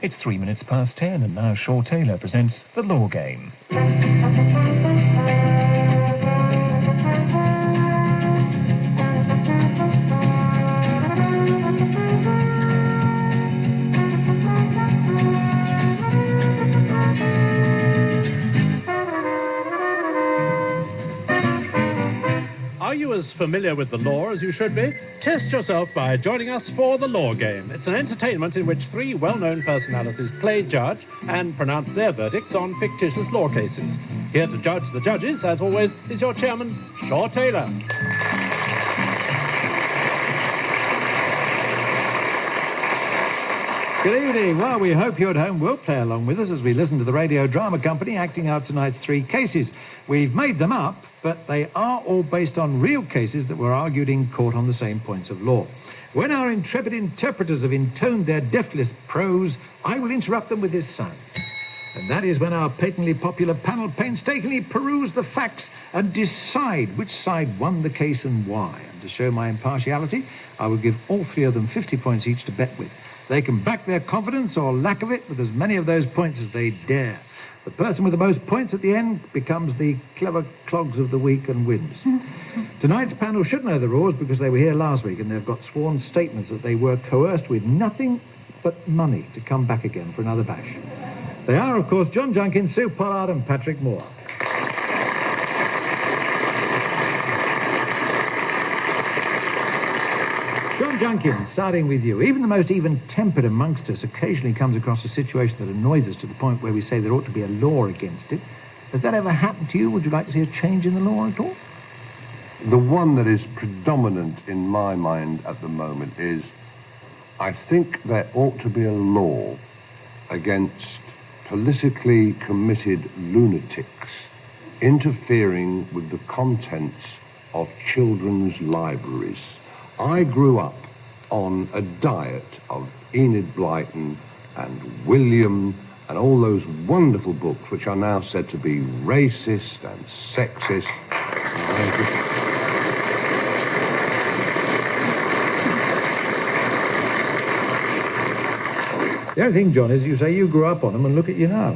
It's 3 minutes past 10, and now Shaw Taylor presents The Law Game. Are you as familiar with the law as you should be? Test yourself by joining us for The Law Game. It's an entertainment in which three well-known personalities play judge and pronounce their verdicts on fictitious law cases. Here to judge the judges, as always, is your chairman, Shaw Taylor. Good evening. Well, we hope you at home will play along with us as we listen to the radio drama company acting out tonight's three cases. We've made them up, but they are all based on real cases that were argued in court on the same points of law. When our intrepid interpreters have intoned their deathless prose, I will interrupt them with this sound. And that is when our patently popular panel painstakingly peruse the facts and decide which side won the case and why. And to show my impartiality, I will give all three of them 50 points each to bet with. They can back their confidence or lack of it with as many of those points as they dare. The person with the most points at the end becomes the clever clogs of the week and wins. Tonight's panel should know the rules because they were here last week and they've got sworn statements that they were coerced with nothing but money to come back again for another bash. They are, of course, John Junkin, Sue Pollard and Patrick Moore. John Junkin, starting with you. Even the most even-tempered amongst us occasionally comes across a situation that annoys us to the point where we say there ought to be a law against it. Has that ever happened to you? Would you like to see a change in the law at all? The one that is predominant in my mind at the moment is I think there ought to be a law against politically committed lunatics interfering with the contents of children's libraries. I grew up on a diet of Enid Blyton and William and all those wonderful books which are now said to be racist and sexist. The only thing, John, is you say you grew up on them and look at you now.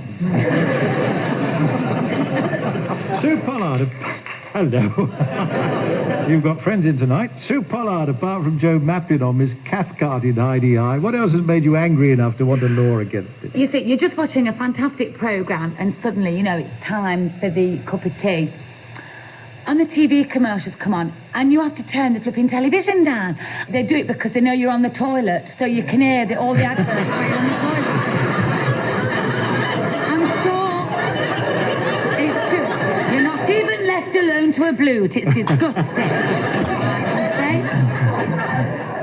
Sue Pollard, hello. You've got friends in tonight. Sue Pollard, apart from Joe Maplin on Miss Cathcart in IDI, what else has made you angry enough to want a law against it? You think you're just watching a fantastic programme and suddenly, it's time for the cup of tea. And the TV commercials come on and you have to turn the flipping television down. They do it because they know you're on the toilet, so you can hear all the adverts while you're on the toilet. I'm sure it's true. You're not even left alone to a bloot. It's disgusting. Okay?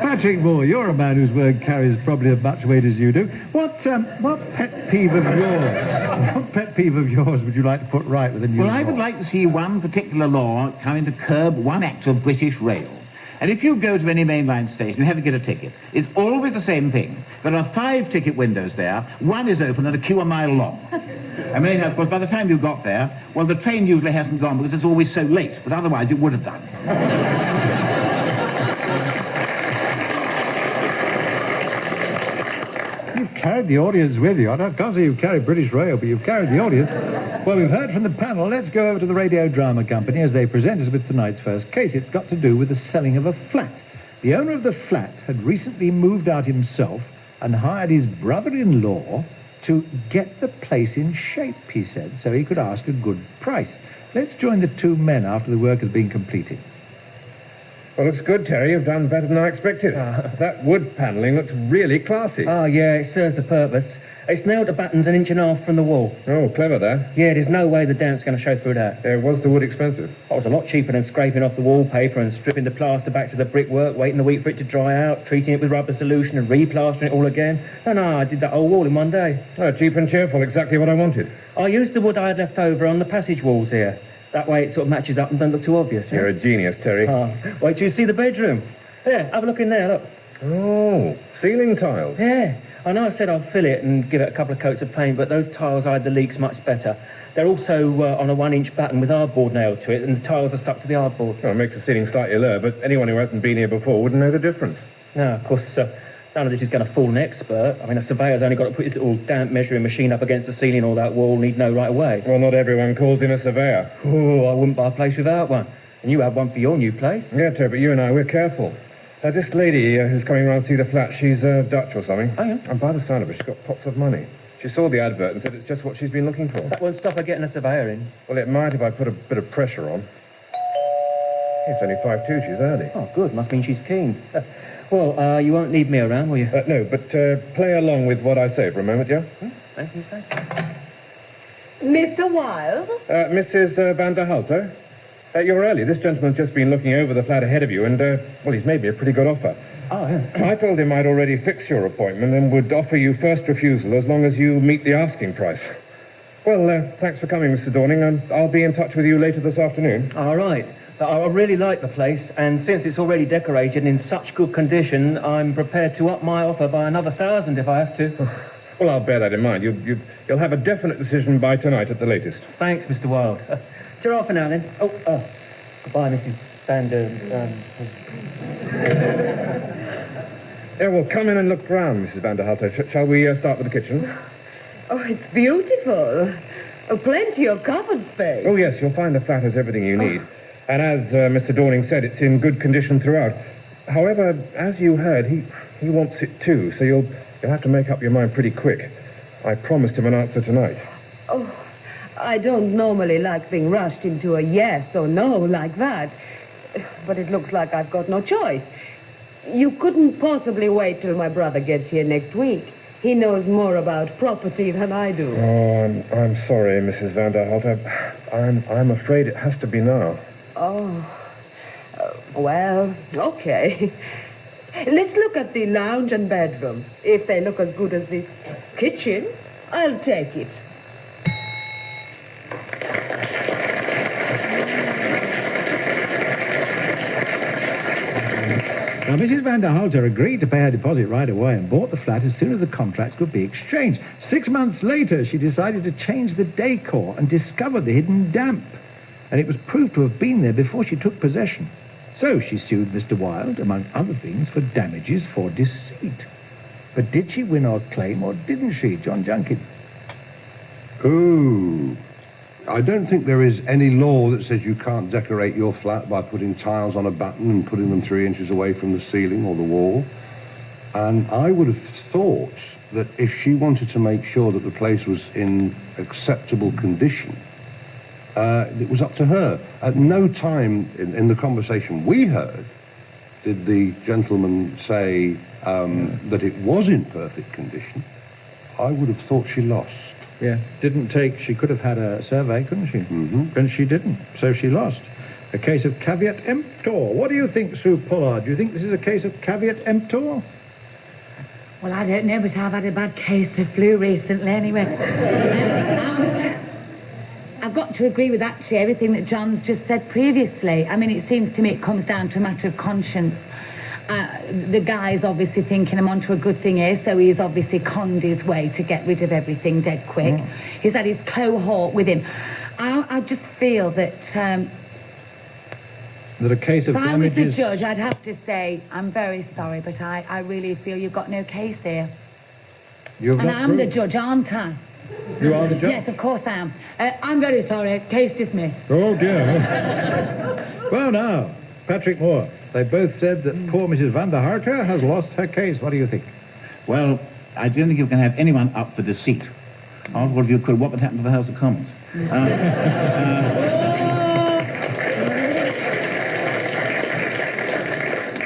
Patrick Moore, you're a man whose word carries probably as much weight as you do. What pet peeve of yours would you like to put right with a new law? Well, I would like to see one particular law coming to curb one act of British rail. And if you go to any mainline station, you have to get a ticket. It's always the same thing. There are 5 ticket windows there. One is open and a queue a mile long. I mean, of course, by the time you got there, well, the train usually hasn't gone because it's always so late, but otherwise it would have done. You've carried the audience with you. I can't say you've carried British Rail, but you've carried the audience. Well, we've heard from the panel. Let's go over to the radio drama company as they present us with tonight's first case. It's got to do with the selling of a flat. The owner of the flat had recently moved out himself and hired his brother-in-law to get the place in shape, he said, so he could ask a good price. Let's join the two men after the work has been completed. Well, looks good, Terry. You've done better than I expected. That wood panelling looks really classy. Oh, yeah, it serves the purpose. It's nailed to buttons 1.5 inches from the wall. Oh, clever, that. Yeah, there's no way the damp's going to show through that. Was the wood expensive? Oh, it was a lot cheaper than scraping off the wallpaper and stripping the plaster back to the brickwork, waiting a week for it to dry out, treating it with rubber solution and replastering it all again. No, I did that whole wall in one day. Oh, cheap and cheerful, exactly what I wanted. I used the wood I had left over on the passage walls here. That way it sort of matches up and doesn't look too obvious. You're a genius, Terry. Oh, wait till you see the bedroom. There, have a look in there, look. Oh, ceiling tiles. Yeah, I know I said I'll fill it and give it a couple of coats of paint, but those tiles hide the leaks much better. They're also on a 1-inch batten with hardboard nailed to it, and the tiles are stuck to the hardboard. Well, it makes the ceiling slightly lower, but anyone who hasn't been here before wouldn't know the difference. No, of course, the None of this is going to fool an expert. I mean, a surveyor's only got to put his little damp measuring machine up against the ceiling or that wall and he'd know right away. Well, not everyone calls in a surveyor. Oh, I wouldn't buy a place without one. And you have one for your new place. Yeah, Terry, but you and I, we're careful. This lady who's coming round to see the flat, she's Dutch or something. Oh, yeah? And by the sound of it, she's got pots of money. She saw the advert and said it's just what she's been looking for. That won't stop her getting a surveyor in. Well, it might if I put a bit of pressure on. It's only 5:02, she's early. Oh, good. Must mean she's keen. Well, you won't leave me around, will you? No, but play along with what I say for a moment, yeah? Thank you, sir. Mr. Wilde? Mrs. van der Halter? You're early. This gentleman's just been looking over the flat ahead of you, and, well, he's made me a pretty good offer. Oh, yeah. I told him I'd already fixed your appointment and would offer you first refusal as long as you meet the asking price. Well, thanks for coming, Mr. Dorning, and I'll be in touch with you later this afternoon. All right. I really like the place, and since it's already decorated and in such good condition, I'm prepared to up my offer by another 1,000 if I have to. Well, I'll bear that in mind. You'll have a definite decision by tonight at the latest. Thanks, Mr. Wilde. Ta-ra for now, then. Goodbye, Mrs. Sander. Yeah, well, come in and look round, Mrs. van der Halter. Shall we start with the kitchen? Oh, it's beautiful. Oh, plenty of cupboard space. Oh, yes, you'll find the flat has everything you need. And as Mr. Dorning said, it's in good condition throughout. However, as you heard, he wants it too, so you'll have to make up your mind pretty quick. I promised him an answer tonight. Oh, I don't normally like being rushed into a yes or no like that. But it looks like I've got no choice. You couldn't possibly wait till my brother gets here next week. He knows more about property than I do. Oh, I'm sorry, Mrs. van der Halter. I'm afraid it has to be now. Oh, well, okay. Let's look at the lounge and bedroom. If they look as good as this kitchen, I'll take it. Now, Mrs. van der Halter agreed to pay her deposit right away and bought the flat as soon as the contracts could be exchanged. 6 months later, she decided to change the decor and discovered the hidden damp. And it was proved to have been there before she took possession. So she sued Mr. Wilde, among other things, for damages for deceit. But did she win her claim or didn't she, John Junkin? Ooh. I don't think there is any law that says you can't decorate your flat by putting tiles on a batten and putting them 3 inches away from the ceiling or the wall. And I would have thought that if she wanted to make sure that the place was in acceptable condition, it was up to her. At no time in the conversation we heard did the gentleman say that it was in perfect condition. I would have thought she lost. Yeah, she could have had a survey, couldn't she? Mm-hmm. And she didn't, so she lost. A case of caveat emptor. What do you think, Sue Pollard? Do you think this is a case of caveat emptor? Well, I don't know, but I've had a bad case of flu recently anyway. I've got to agree with actually everything that John's just said previously. I mean, it seems to me it comes down to a matter of conscience. The guy's obviously thinking I'm onto a good thing here, so he's obviously conned his way to get rid of everything dead quick. Mm. He's had his cohort with him. I just feel that... that a case of if damages... I was the judge, I'd have to say, I'm very sorry, but I really feel you've got no case here. And I'm the judge, aren't I? You are the judge? Yes, of course I am. I'm very sorry. Case dismissed. Oh, dear. Well, now, Patrick Moore, they both said that poor Mrs. van der Halter has lost her case. What do you think? Well, I don't think you can have anyone up for deceit. Oswald, if you could, what would happen to the House of Commons?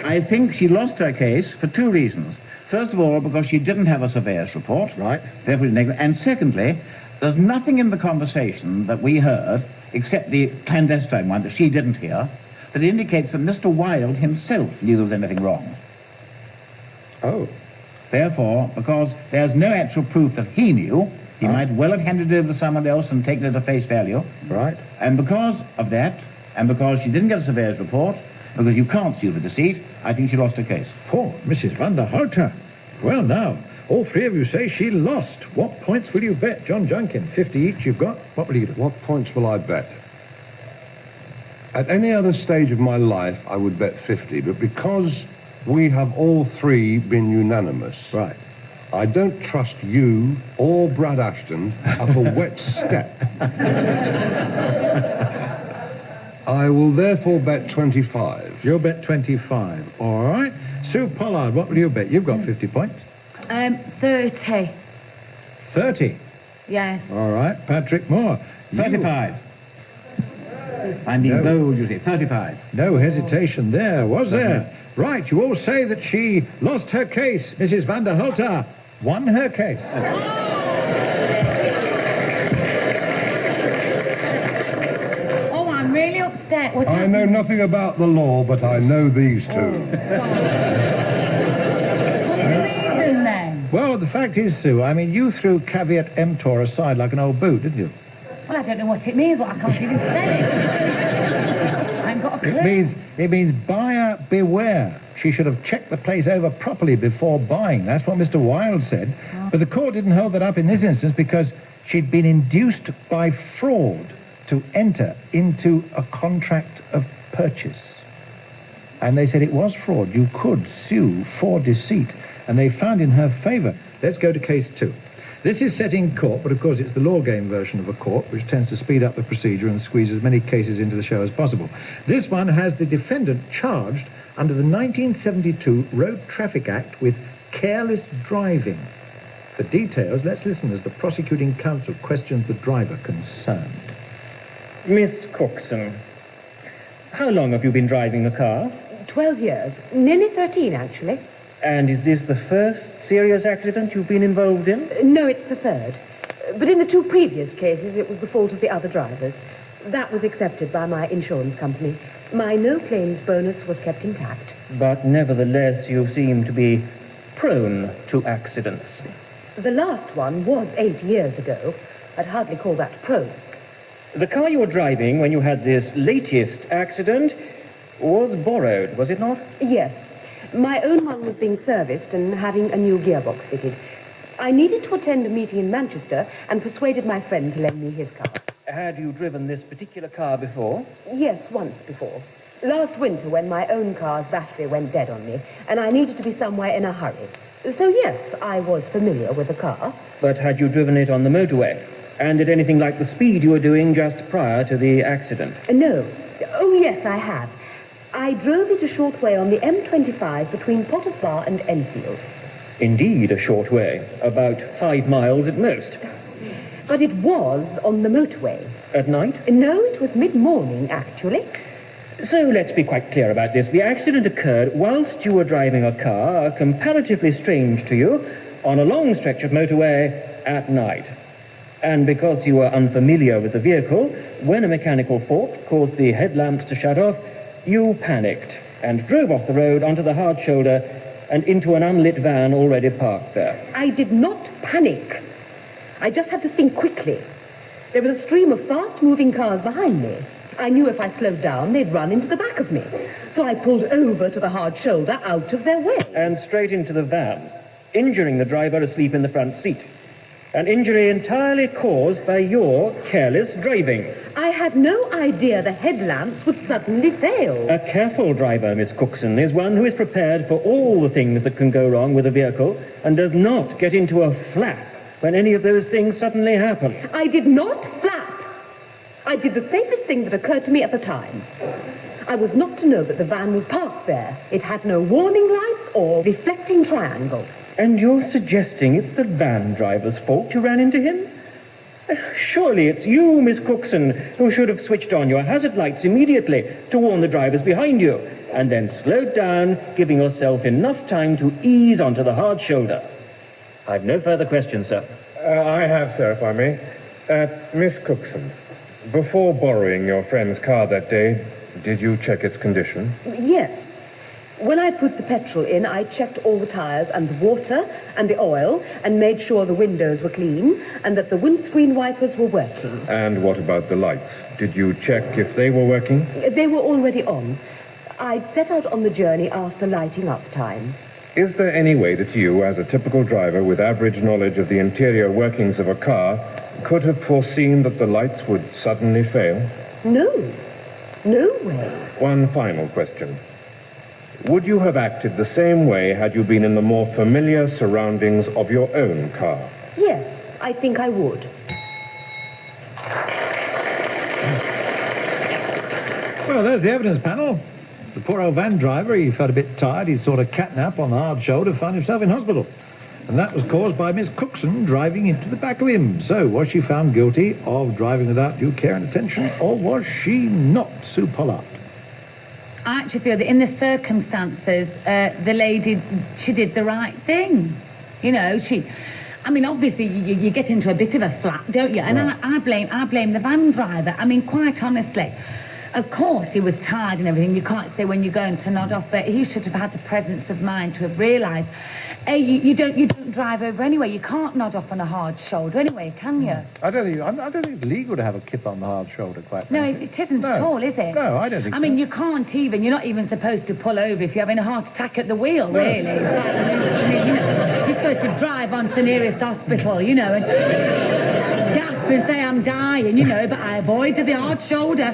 I think she lost her case for 2 reasons. First of all, because she didn't have a surveyor's report. Right. Therefore, and secondly, there's nothing in the conversation that we heard, except the clandestine one that she didn't hear, that indicates that Mr. Wilde himself knew there was anything wrong. Oh. Therefore, because there's no actual proof that he knew, he might well have handed it over to someone else and taken it at face value. Right. And because of that, and because she didn't get a surveyor's report, because you can't sue for deceit, I think she lost her case. Poor Mrs. van der Halter. Well, now, all 3 of you say she lost. What points will you bet, John Junkin? 50 each you've got. What will you do? What points will I bet? At any other stage of my life, I would bet 50, but because we have all three been unanimous. Right. I don't trust you or Brad Ashton up a wet step. I will therefore bet 25. You'll bet 25. All right. Sue Pollard, what will you bet? You've got 50 points. 30. 30. Yes. All right. Patrick Moore. 35. I'm being bold, you see. 35. No hesitation there, was there? Right, you all say that she lost her case. Mrs. van der Hulter won her case. Oh, I'm really upset. What's I know nothing about the law, but I know these two. What's the reason then? Well, the fact is, Sue, I mean, you threw caveat emptor aside like an old boot, didn't you? Well, I don't know what it means, but I can't even spell it. I ain't got a clue. It means buyer beware. She should have checked the place over properly before buying. That's what Mr. Wilde said. Oh. But the court didn't hold that up in this instance because she'd been induced by fraud to enter into a contract of purchase. And they said it was fraud. You could sue for deceit. And they found in her favour. Let's go to case 2. This is set in court, but of course it's the law game version of a court, which tends to speed up the procedure and squeeze as many cases into the show as possible. This one has the defendant charged under the 1972 Road Traffic Act with careless driving. For details, let's listen as the prosecuting counsel questions the driver concerned. Miss Cookson, how long have you been driving the car? 12 years. Nearly 13, actually. And is this the first serious accident you've been involved in? No, it's the third. But in the 2 previous cases, it was the fault of the other drivers. That was accepted by my insurance company. My no-claims bonus was kept intact. But nevertheless, you seem to be prone to accidents. The last one was 8 years ago. I'd hardly call that prone. The car you were driving when you had this latest accident was borrowed, was it not? Yes. My own one was being serviced and having a new gearbox fitted. I needed to attend a meeting in Manchester and persuaded my friend to lend me his car. Had you driven this particular car before? Yes, once before. Last winter when my own car's battery went dead on me and I needed to be somewhere in a hurry. So yes, I was familiar with the car. But had you driven it on the motorway? And at anything like the speed you were doing just prior to the accident? No. Oh, yes, I have. I drove it a short way on the M25 between Potter's Bar and Enfield. Indeed, a short way. About 5 miles at most. But it was on the motorway. At night? No, it was mid-morning, actually. So let's be quite clear about this. The accident occurred whilst you were driving a car, comparatively strange to you, on a long stretch of motorway at night. And because you were unfamiliar with the vehicle, when a mechanical fault caused the headlamps to shut off, you panicked and drove off the road onto the hard shoulder and into an unlit van already parked there. I did not panic. I just had to think quickly. There was a stream of fast-moving cars behind me. I knew if I slowed down, they'd run into the back of me. So I pulled over to the hard shoulder out of their way. And straight into the van, injuring the driver asleep in the front seat. An injury entirely caused by your careless driving. I had no idea the headlamps would suddenly fail. A careful driver, Miss Cookson, is one who is prepared for all the things that can go wrong with a vehicle and does not get into a flap when any of those things suddenly happen. I did not flap. I did the safest thing that occurred to me at the time. I was not to know that the van was parked there. It had no warning lights or reflecting triangle. And you're suggesting it's the van driver's fault you ran into him? Surely it's you, Miss Cookson, who should have switched on your hazard lights immediately to warn the drivers behind you, and then slowed down, giving yourself enough time to ease onto the hard shoulder. I've no further questions, sir. I have, sir, if I may. Miss Cookson, before borrowing your friend's car that day, did you check its condition? Yes. When I put the petrol in, I checked all the tires and the water and the oil and made sure the windows were clean and that the windscreen wipers were working. And what about the lights? Did you check if they were working? They were already on. I'd set out on the journey after lighting up time. Is there any way that you, as a typical driver with average knowledge of the interior workings of a car, could have foreseen that the lights would suddenly fail? No. No way. One final question. would you have acted the same way had you been in the more familiar surroundings of your own car? Yes, I think I would. Well, there's the evidence panel. The poor old van driver, he felt a bit tired. He sort of catnap on the hard shoulder, found himself in hospital. And that was caused by Miss Cookson driving into the back of him. So, was she found guilty of driving without due care and attention, or was she not, Sue Pollard? I actually feel that in the circumstances, the lady, she did the right thing. You know, obviously you get into a bit of a flat, don't you? And I blame the van driver. I mean, quite honestly, of course he was tired and everything. You can't say when you're going to nod off, but he should have had the presence of mind to have realised, you don't drive over anyway. You can't nod off on a hard shoulder anyway, can you? I don't think it's legal to have a kip on the hard shoulder, quite No, frankly. it isn't at all, is it? No, I don't think so. I mean, you're not even supposed to pull over if you're having a heart attack at the wheel, really. It's like, you're supposed to drive on to the nearest hospital, and gasp and say I'm dying, but I avoided the hard shoulder.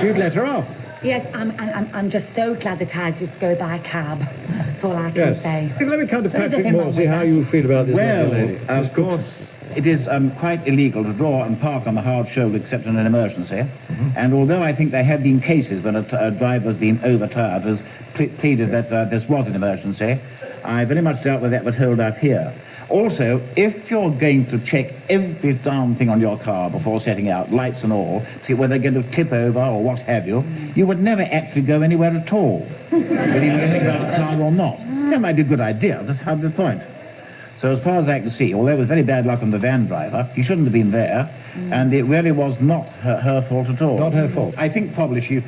You'd let her off. Yes, I'm just so glad that I just go by cab. That's all I can say. Let me come to There's Patrick nothing Moore, wrong see with how that. you feel about this. Well, lady. of course, it is quite illegal to draw and park on the hard shoulder except in an emergency. And although I think there have been cases when a driver's been overtired, has pleaded that this was an emergency, I very much doubt whether that would hold up here. Also, if you're going to check every darn thing on your car before setting out, lights and all, see whether they're going to tip over or what have you, you would never actually go anywhere at all, whether you think about the car or not. That might be a good idea, that's half the point. So as far as I can see, although it was very bad luck on the van driver, he shouldn't have been there, and it really was not her fault at all. Not her fault. I think probably she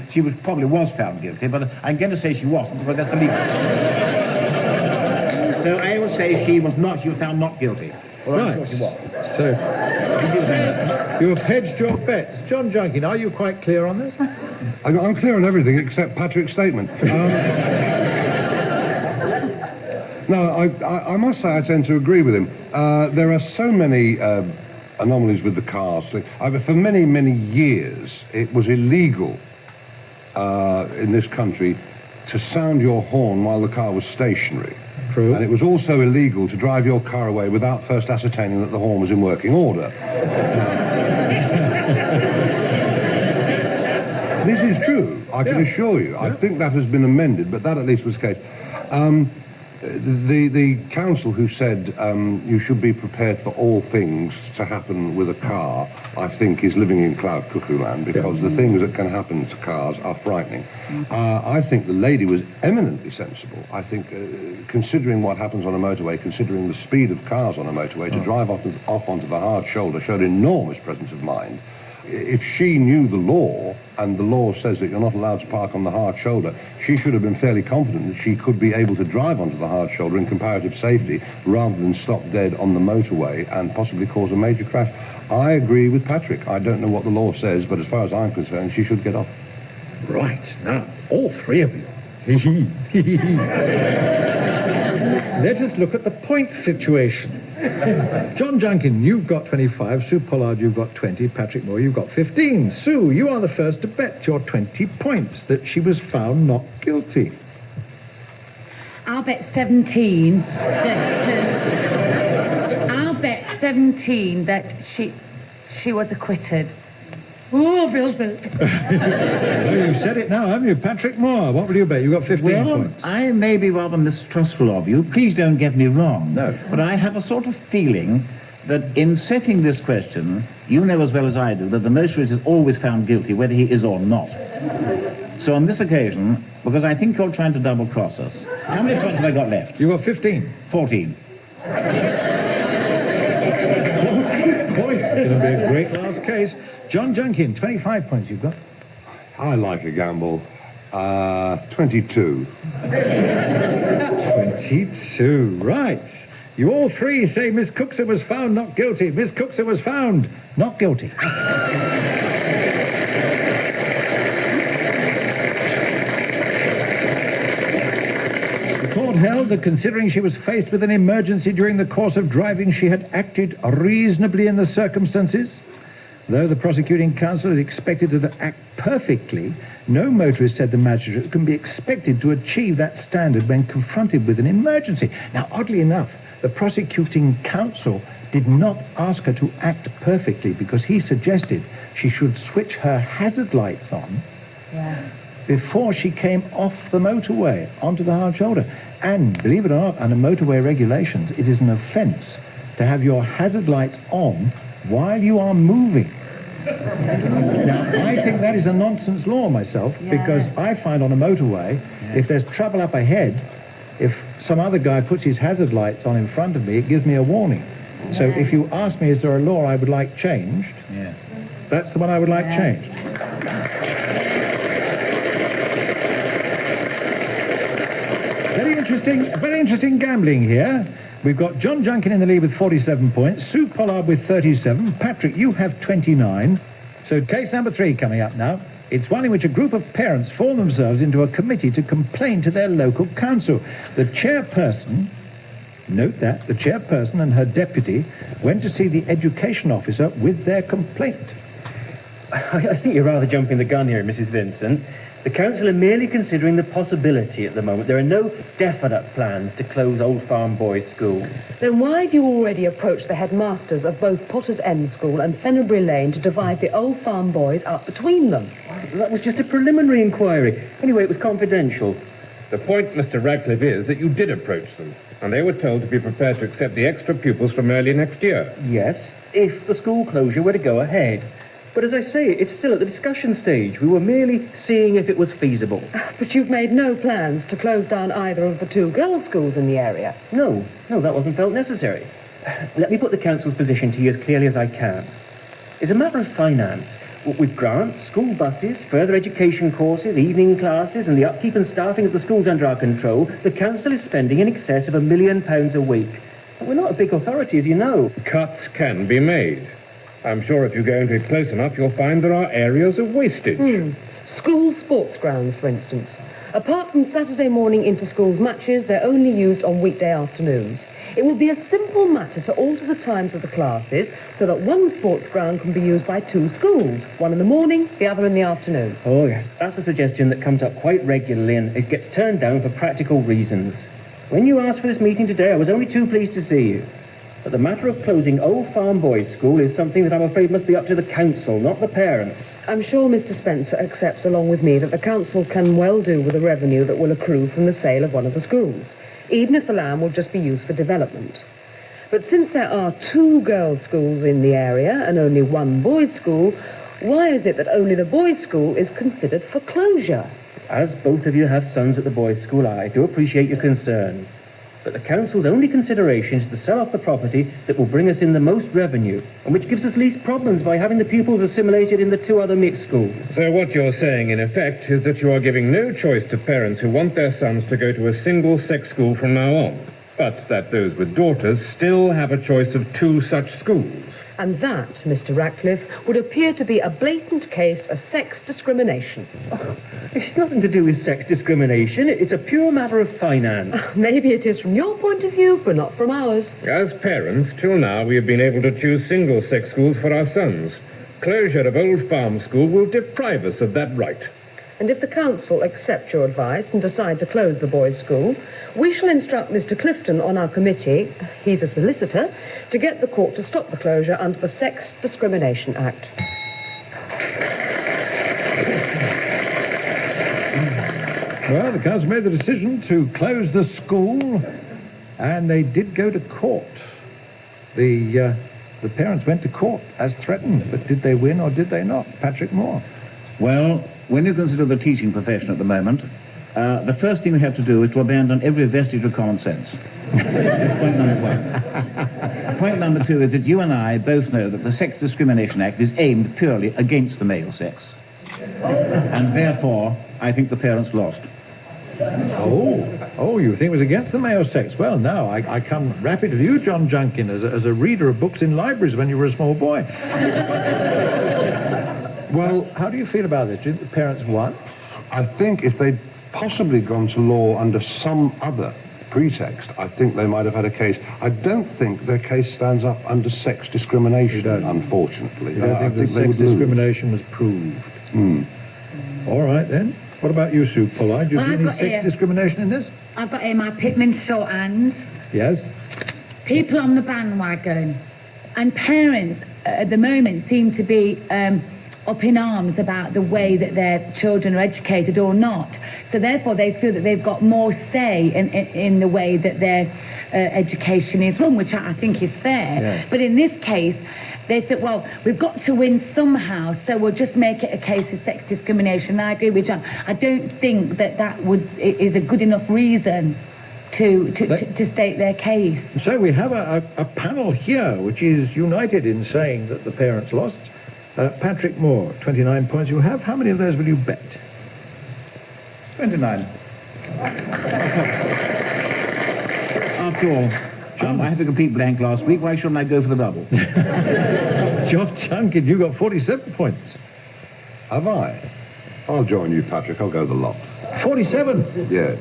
probably was found guilty, but I'm going to say she wasn't, because that's illegal. So I will say she was found not guilty. Well, I'm sure she was. So, you have hedged your bets. John Junkin, are you quite clear on this? I'm clear on everything except Patrick's statement. No, I must say I tend to agree with him. There are so many anomalies with the cars. For many, many years, it was illegal in this country to sound your horn while the car was stationary. True. And it was also illegal to drive your car away without first ascertaining that the horn was in working order. This is true, I can assure you. I think that has been amended, but that at least was the case. The council who said you should be prepared for all things to happen with a car, I think is living in cloud cuckoo land, because the things that can happen to cars are frightening. I think the lady was eminently sensible. I think, considering what happens on a motorway, considering the speed of cars on a motorway, to drive off onto the hard shoulder showed enormous presence of mind. If she knew the law, and the law says that you're not allowed to park on the hard shoulder, she should have been fairly confident that she could be able to drive onto the hard shoulder in comparative safety rather than stop dead on the motorway and possibly cause a major crash. I agree with Patrick. I don't know what the law says, but as far as I'm concerned, she should get off. Right, now, all three of you. Let us look at the point situation. John Junkin, you've got 25. Sue Pollard, you've got 20. Patrick Moore, you've got 15. Sue, you are the first to bet your 20 points that she was found not guilty. I'll bet 17. I'll bet 17 that she was acquitted. Oh, feels good. Well, you've said it now, haven't you? Patrick Moore, what will you bet? You've got 15 points. I may be rather mistrustful of you. Please don't get me wrong. No. But I have a sort of feeling that in setting this question, you know as well as I do that the motorist is always found guilty, whether he is or not. So on this occasion, because I think you're trying to double-cross us, how many points have I got left? You've got 15. 14. Points. It's going to be a great last case. John Junkin, 25 points you've got. I like a gamble. 22. 22, right. You all three say Miss Cookson was found not guilty. Miss Cookson was found not guilty. The court held that considering she was faced with an emergency during the course of driving, she had acted reasonably in the circumstances. Though the prosecuting counsel is expected to act perfectly, no motorist, said the magistrate, can be expected to achieve that standard when confronted with an emergency. Now, oddly enough, the prosecuting counsel did not ask her to act perfectly because he suggested she should switch her hazard lights on before she came off the motorway onto the hard shoulder. And, believe it or not, under motorway regulations, it is an offence to have your hazard lights on while you are moving. Now, I think that is a nonsense law myself, because I find on a motorway, if there's trouble up ahead, if some other guy puts his hazard lights on in front of me, it gives me a warning. So if you ask me, is there a law I would like changed, that's the one I would like changed. Very interesting gambling here. We've got John Junkin in the lead with 47 points, Sue Pollard with 37, Patrick, you have 29. So case number 3 coming up now. It's one in which a group of parents form themselves into a committee to complain to their local council. The chairperson, note that, the chairperson and her deputy went to see the education officer with their complaint. I think you're rather jumping the gun here, Mrs. Vincent. The council are merely considering the possibility at the moment. There are no definite plans to close Old Farm Boys' School. Then why do you already approach the headmasters of both Potter's End School and Fennebury Lane to divide the Old Farm Boys up between them? That was just a preliminary inquiry. Anyway, it was confidential. The point, Mr. Radcliffe, is that you did approach them, and they were told to be prepared to accept the extra pupils from early next year. Yes, if the school closure were to go ahead. But as I say, it's still at the discussion stage. We were merely seeing if it was feasible. But you've made no plans to close down either of the 2 girls' schools in the area? No, that wasn't felt necessary. Let me put the council's position to you as clearly as I can. It's a matter of finance. With grants, school buses, further education courses, evening classes, and the upkeep and staffing of the schools under our control, the council is spending in excess of £1 million a week. We're not a big authority, as you know. Cuts can be made. I'm sure if you go into it close enough, you'll find there are areas of wastage. School sports grounds, for instance. Apart from Saturday morning inter-schools matches, they're only used on weekday afternoons. It will be a simple matter to alter the times of the classes so that one sports ground can be used by 2 schools, one in the morning, the other in the afternoon. Oh, yes, that's a suggestion that comes up quite regularly, and it gets turned down for practical reasons. When you asked for this meeting today, I was only too pleased to see you. But the matter of closing Old Farm Boys' School is something that I'm afraid must be up to the council, not the parents. I'm sure Mr. Spencer accepts along with me that the council can well do with the revenue that will accrue from the sale of one of the schools, even if the land will just be used for development. But since there are 2 girls' schools in the area and only 1 boys' school, why is it that only the boys' school is considered for closure? As both of you have sons at the boys' school, I do appreciate your concern. But the council's only consideration is to sell off the property that will bring us in the most revenue, and which gives us least problems by having the pupils assimilated in the 2 other mixed schools. So what you're saying, in effect, is that you are giving no choice to parents who want their sons to go to a single-sex school from now on, but that those with daughters still have a choice of 2 such schools. And that, Mr. Radcliffe, would appear to be a blatant case of sex discrimination. It's nothing to do with sex discrimination. It's a pure matter of finance. Maybe it is from your point of view, but not from ours. As parents, till now, we have been able to choose single-sex schools for our sons. Closure of Old Farm School will deprive us of that right. And if the council accept your advice and decide to close the boys' school, we shall instruct Mr. Clifton on our committee, he's a solicitor, to get the court to stop the closure under the Sex Discrimination Act. Well, the council made the decision to close the school, and they did go to court. The parents went to court as threatened, but did they win or did they not? Patrick Moore. Well, when you consider the teaching profession at the moment, the first thing we have to do is to abandon every vestige of common sense. That's point number 1. Point number 2 is that you and I both know that the Sex Discrimination Act is aimed purely against the male sex. And therefore, I think the parents lost. Oh, you think it was against the male sex? Well, now, I come rapid to you, John Junkin, as a reader of books in libraries when you were a small boy. Well, how do you feel about this? Do you think the parents won? I think if they'd possibly gone to law under some other pretext, I think they might have had a case. I don't think their case stands up under sex discrimination, unfortunately. You don't I think the they sex would lose. discrimination was proved? All right, then. What about you, Sue Pollard? Do you Well, see I've any got sex here- discrimination in this? I've got here my Pitman shorthand. Yes. People on the bandwagon. And parents at the moment seem to be up in arms about the way that their children are educated or not. So therefore they feel that they've got more say in the way that their education is run, which I think is fair. Yeah. But in this case, they said, well, we've got to win somehow, so we'll just make it a case of sex discrimination. And I agree with John. I don't think that is a good enough reason to state their case. So we have a panel here which is united in saying that the parents lost. Patrick Moore, 29 points you have. How many of those will you bet? 29. After all, I had a complete blank last week. Why shouldn't I go for the double? John Junkin, you got 47 points. Have I? I'll join you, Patrick. I'll go the lot. 47. Yes.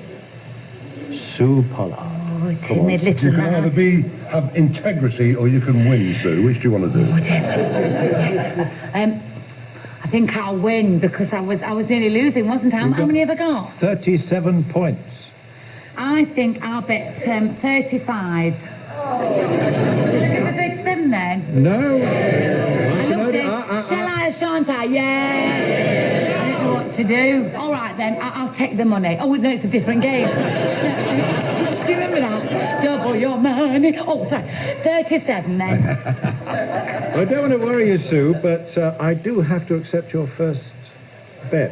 Sue Pollard. Oh, timid little You can man. either have integrity or you can win, Sue. Which do you want to do? I think I'll win because I was nearly losing, wasn't I? How many have I got? 37 points. I think I'll bet 35. Should I give it 37 then? No. I loved it. Shall I or shan't I? Yeah. I don't know what to do. All right then, I'll take the money. Oh, no, it's a different game. Do you remember that? Double your money. Oh, sorry. 37 then. I don't want to worry you, Sue, but I do have to accept your first bet.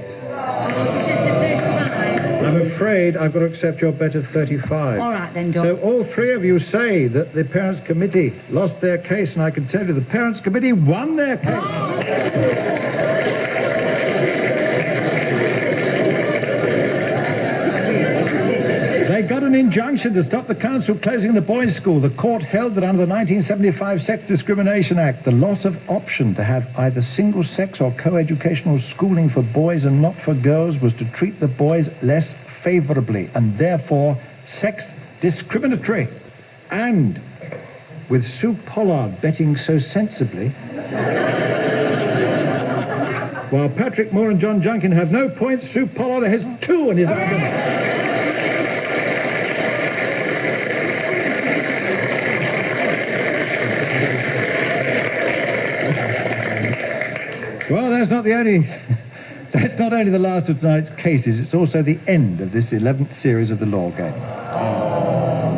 I'm afraid I've got to accept your bet of 35. All right then, John. So all three of you say that the Parents' Committee lost their case, and I can tell you the Parents' Committee won their case. They got an injunction to stop the council closing the boys' school. The court held that under the 1975 Sex Discrimination Act, the loss of option to have either single-sex or co-educational schooling for boys and not for girls was to treat the boys less favourably and therefore sex discriminatory. And with Sue Pollard betting so sensibly, while Patrick Moore and John Junkin have no points, Sue Pollard has 2 in his argument. Well, that's not only the last of tonight's cases, it's also the end of this 11th series of the Law Game.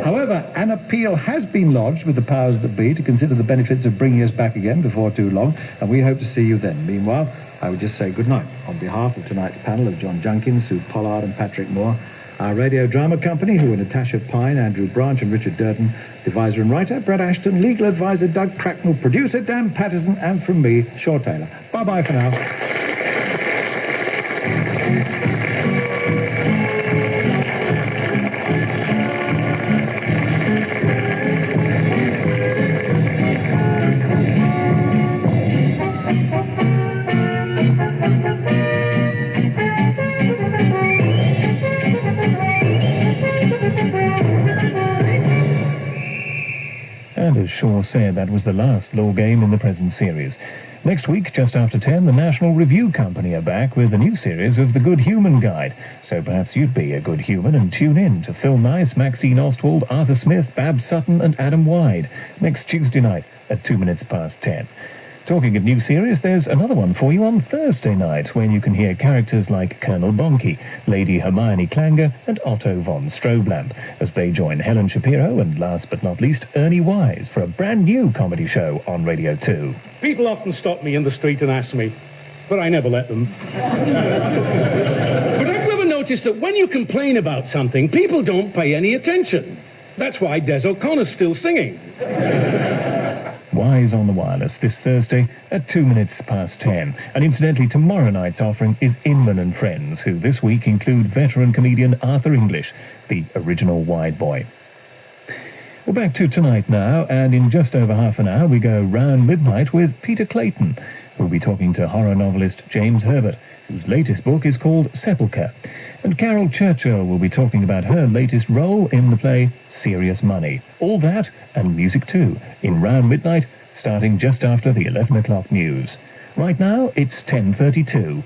However, an appeal has been lodged with the powers that be to consider the benefits of bringing us back again before too long, and we hope to see you then. Meanwhile, I would just say good night on behalf of tonight's panel of John Junkin, Sue Pollard and Patrick Moore, our radio drama company, who are Natasha Pine, Andrew Branch and Richard Durden, deviser and writer, Brad Ashton, legal advisor Doug Cracknell, producer Dan Patterson, and from me, Shaw Taylor. Bye-bye for now. And as Shaw said, that was the last Law Game in the present series. Next week, just after 10, the National Review Company are back with a new series of The Good Human Guide. So perhaps you'd be a good human and tune in to Phil Nice, Maxine Ostwald, Arthur Smith, Babs Sutton and Adam Wyde next Tuesday night at 2 minutes past 10. Talking of new series, there's another one for you on Thursday night when you can hear characters like Colonel Bonky, Lady Hermione Clanger and Otto von Strohblamp as they join Helen Shapiro and, last but not least, Ernie Wise for a brand new comedy show on Radio 2. People often stop me in the street and ask me, but I never let them. But I've never noticed that when you complain about something, people don't pay any attention. That's why Des O'Connor's still singing. Wise on the Wireless this Thursday at 2 minutes past 10. And incidentally, tomorrow night's offering is Inman and Friends, who this week include veteran comedian Arthur English, the original Wide Boy. We're back to tonight now, and in just over half an hour we go round midnight with Peter Clayton. We'll be talking to horror novelist James Herbert, whose latest book is called Sepulchre. And Carol Churchill will be talking about her latest role in the play Serious Money. All that and music too in Round Midnight, starting just after the 11 o'clock news. Right now, it's 10:32.